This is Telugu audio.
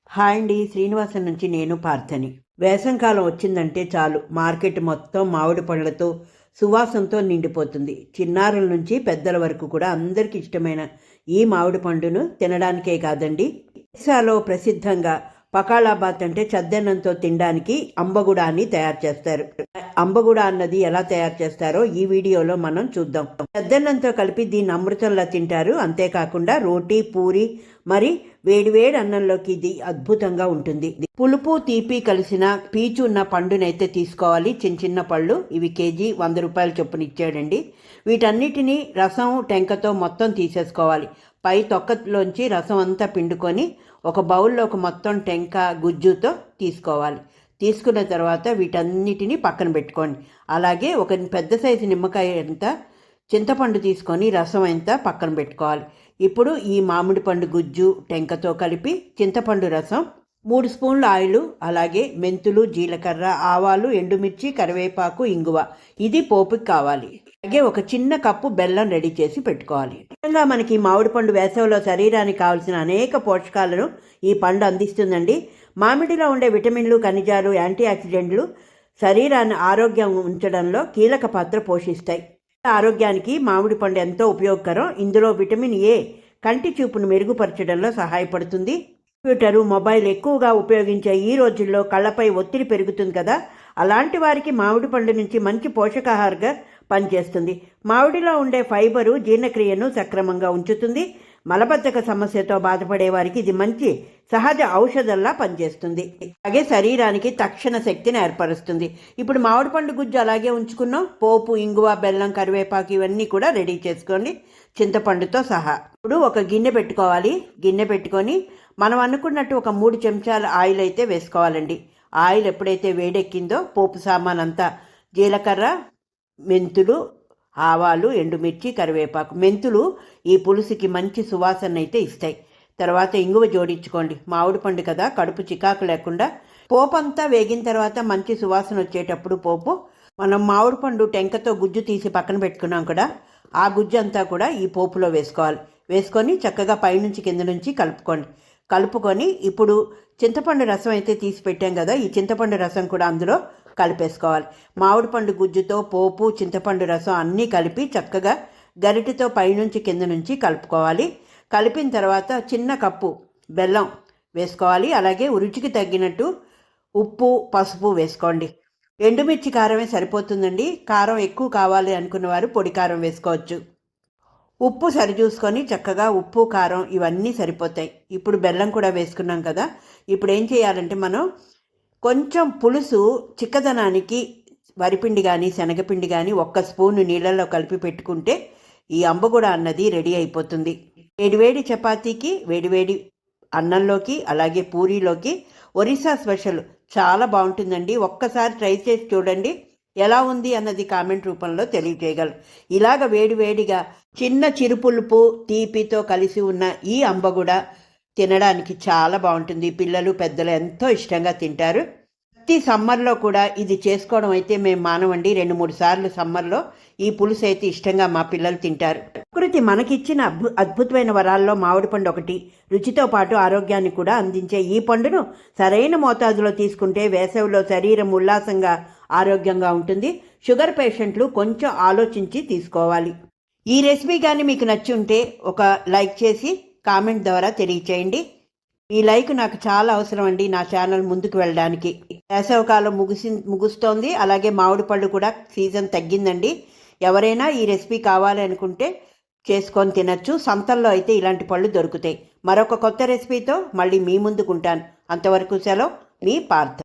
హాయ్ అండి, శ్రీనివాసం నుంచి నేను పార్థని. వేసంకాలం వచ్చిందంటే చాలు మార్కెట్ మొత్తం మామిడి పళ్ళతో సువాసనతో నిండిపోతుంది. చిన్నారుల నుంచి పెద్దల వరకు కూడా అందరికీ ఇష్టమైన ఈ మామిడి పండును తినడానికే కాదండి, ఒరిస్సాలో ప్రసిద్ధంగా పకాళాబాత్ అంటే చద్దన్నంతో తినడానికి అంబగుడాన్ని తయారు చేస్తారు. అంబగుడ అన్నది ఎలా తయారు చేస్తారో ఈ వీడియోలో మనం చూద్దాం. చద్దన్నంతో కలిపి దీన్ని అమృతంలా తింటారు. అంతేకాకుండా రోటీ, పూరి, మరి వేడివేడి అన్నంలోకి ఇది అద్భుతంగా ఉంటుంది. పులుపు తీపి కలిసిన పీచు ఉన్న పండునైతే తీసుకోవాలి. చిన్న చిన్న పళ్ళు, ఇవి కేజీ 100 రూపాయల చొప్పున ఇచ్చాడండి. వీటన్నిటినీ రసం టెంకతో మొత్తం తీసేసుకోవాలి. పై తొక్కలోంచి రసం అంతా పిండుకొని ఒక బౌల్లోకి మొత్తం టెంక గుజ్జుతో తీసుకోవాలి. తీసుకున్న తర్వాత వీటన్నిటిని పక్కన పెట్టుకోండి. అలాగే ఒక పెద్ద సైజు నిమ్మకాయ అంత చింతపండు తీసుకొని రసం అంతా పక్కన పెట్టుకోవాలి. ఇప్పుడు ఈ మామిడి పండు గుజ్జు టెంకతో కలిపి చింతపండు రసం, 3 స్పూన్ల ఆయిల్, అలాగే మెంతులు, జీలకర్ర, ఆవాలు, ఎండుమిర్చి, కరివేపాకు, ఇంగువ, ఇది పోపుకి కావాలి. అలాగే ఒక చిన్న కప్పు బెల్లం రెడీ చేసి పెట్టుకోవాలి. ముఖ్యంగా మనకి మామిడి పండు వేసవిలో శరీరానికి కావాల్సిన అనేక పోషకాలను ఈ పండు అందిస్తుందండి. మామిడిలో ఉండే విటమిన్లు, ఖనిజాలు, యాంటీ ఆక్సిడెంట్లు శరీరాన్ని ఆరోగ్యం ఉంచడంలో కీలక పాత్ర పోషిస్తాయి. ఆరోగ్యానికి మామిడి పండు ఎంతో ఉపయోగకరం. ఇందులో విటమిన్ ఏ కంటి చూపును మెరుగుపరచడంలో సహాయపడుతుంది. కంప్యూటరు, మొబైల్ ఎక్కువగా ఉపయోగించే ఈ రోజుల్లో కళ్ళపై ఒత్తిడి పెరుగుతుంది కదా, అలాంటి వారికి మామిడి పండు నుంచి మంచి పోషకాహారంగా పనిచేస్తుంది. మామిడిలో ఉండే ఫైబరు జీర్ణక్రియను సక్రమంగా ఉంచుతుంది. మలబద్ధక సమస్యతో బాధపడే వారికి ఇది మంచి సహజ ఔషధంలా పనిచేస్తుంది. అలాగే శరీరానికి తక్షణ శక్తిని ఏర్పరుస్తుంది. ఇప్పుడు మామిడి పండు గుజ్జు అలాగే ఉంచుకున్నాం. పోపు, ఇంగువ, బెల్లం, కరివేపాకు ఇవన్నీ కూడా రెడీ చేసుకోండి, చింతపండుతో సహా. ఇప్పుడు ఒక గిన్నె పెట్టుకోవాలి. గిన్నె పెట్టుకొని మనం అనుకున్నట్టు ఒక 3 చెంచాల ఆయిల్ అయితే వేసుకోవాలండి. ఆయిల్ ఎప్పుడైతే వేడెక్కిందో పోపు సామాన్ అంతా జీలకర్ర, మెంతులు, ఆవాలు, ఎండుమిర్చి, కరివేపాకు. మెంతులు ఈ పులుసుకి మంచి సువాసన అయితే ఇస్తాయి. తర్వాత ఇంగువ జోడించుకోండి. మామిడి పండు కదా, కడుపు చికాకు లేకుండా. పోపు అంతా వేగిన తర్వాత మంచి సువాసన వచ్చేటప్పుడు పోపు మనం మామిడి పండు టెంకతో గుజ్జు తీసి పక్కన పెట్టుకున్నాం కదా, ఆ గుజ్జు అంతా కూడా ఈ పోపులో వేసుకోవాలి. వేసుకొని చక్కగా పైనుంచి కింద నుంచి కలుపుకొని ఇప్పుడు చింతపండు రసం అయితే తీసి పెట్టాం కదా, ఈ చింతపండు రసం కూడా అందులో కలిపేసుకోవాలి. మామిడి పండు గుజ్జుతో పోపు, చింతపండు రసం అన్నీ కలిపి చక్కగా గరిటెతో పైనుంచి కింద నుంచి కలుపుకోవాలి. కలిపిన తర్వాత చిన్న కప్పు బెల్లం వేసుకోవాలి. అలాగే రుచికి తగ్గినట్టు ఉప్పు, పసుపు వేసుకోండి. ఎండుమిర్చి కారమే సరిపోతుందండి. కారం ఎక్కువ కావాలి అనుకున్న వారు పొడి కారం వేసుకోవచ్చు. ఉప్పు సరిచూసుకొని చక్కగా ఉప్పు, కారం ఇవన్నీ సరిపోతాయి. ఇప్పుడు బెల్లం కూడా వేసుకున్నాం కదా. ఇప్పుడు ఏం చేయాలంటే మనం కొంచెం పులుసు చిక్కదనానికి వరిపిండి కానీ శనగపిండి కానీ 1 స్పూను నీళ్ళల్లో కలిపి పెట్టుకుంటే ఈ అంబగుడ అన్నది రెడీ అయిపోతుంది. వేడివేడి చపాతీకి, వేడివేడి అన్నంలోకి, అలాగే పూరీలోకి ఒరిస్సా స్పెషల్ చాలా బాగుంటుందండి. ఒక్కసారి ట్రై చేసి చూడండి. ఎలా ఉంది అన్నది కామెంట్ రూపంలో తెలియజేయగలరు. ఇలాగ వేడివేడిగా చిన్న చిరుపులుపు తీపితో కలిసి ఉన్న ఈ అంబగుడ తినడానికి చాలా బాగుంటుంది. పిల్లలు, పెద్దలు ఎంతో ఇష్టంగా తింటారు. ప్రతి సమ్మర్లో కూడా ఇది చేసుకోవడం అయితే మేము మానవండి. 2-3 సార్లు సమ్మర్లో ఈ పులుసు అయితే ఇష్టంగా మా పిల్లలు తింటారు. ప్రకృతి మనకిచ్చిన అద్భుతమైన వరాల్లో మామిడి పండు ఒకటి. రుచితో పాటు ఆరోగ్యాన్ని కూడా అందించే ఈ పండును సరైన మోతాదులో తీసుకుంటే వేసవిలో శరీరం ఉల్లాసంగా, ఆరోగ్యంగా ఉంటుంది. షుగర్ పేషెంట్లు కొంచెం ఆలోచించి తీసుకోవాలి. ఈ రెసిపీ కానీ మీకు నచ్చి ఉంటే ఒక లైక్ చేసి కామెంట్ ద్వారా తెలియచేయండి. ఈ లైక్ నాకు చాలా అవసరం అండి, నా ఛానల్ ముందుకు వెళ్ళడానికి. వేసవికాలం ముగుస్తోంది. అలాగే మామిడి పళ్ళు కూడా సీజన్ తగ్గిందండి. ఎవరైనా ఈ రెసిపీ కావాలి అనుకుంటే చేసుకొని తినచ్చు. సంతల్లో అయితే ఇలాంటి పళ్ళు దొరుకుతాయి. మరొక కొత్త రెసిపీతో మళ్ళీ మీ ముందుకుంటాను. అంతవరకు సెలవు, మీ పార్థ.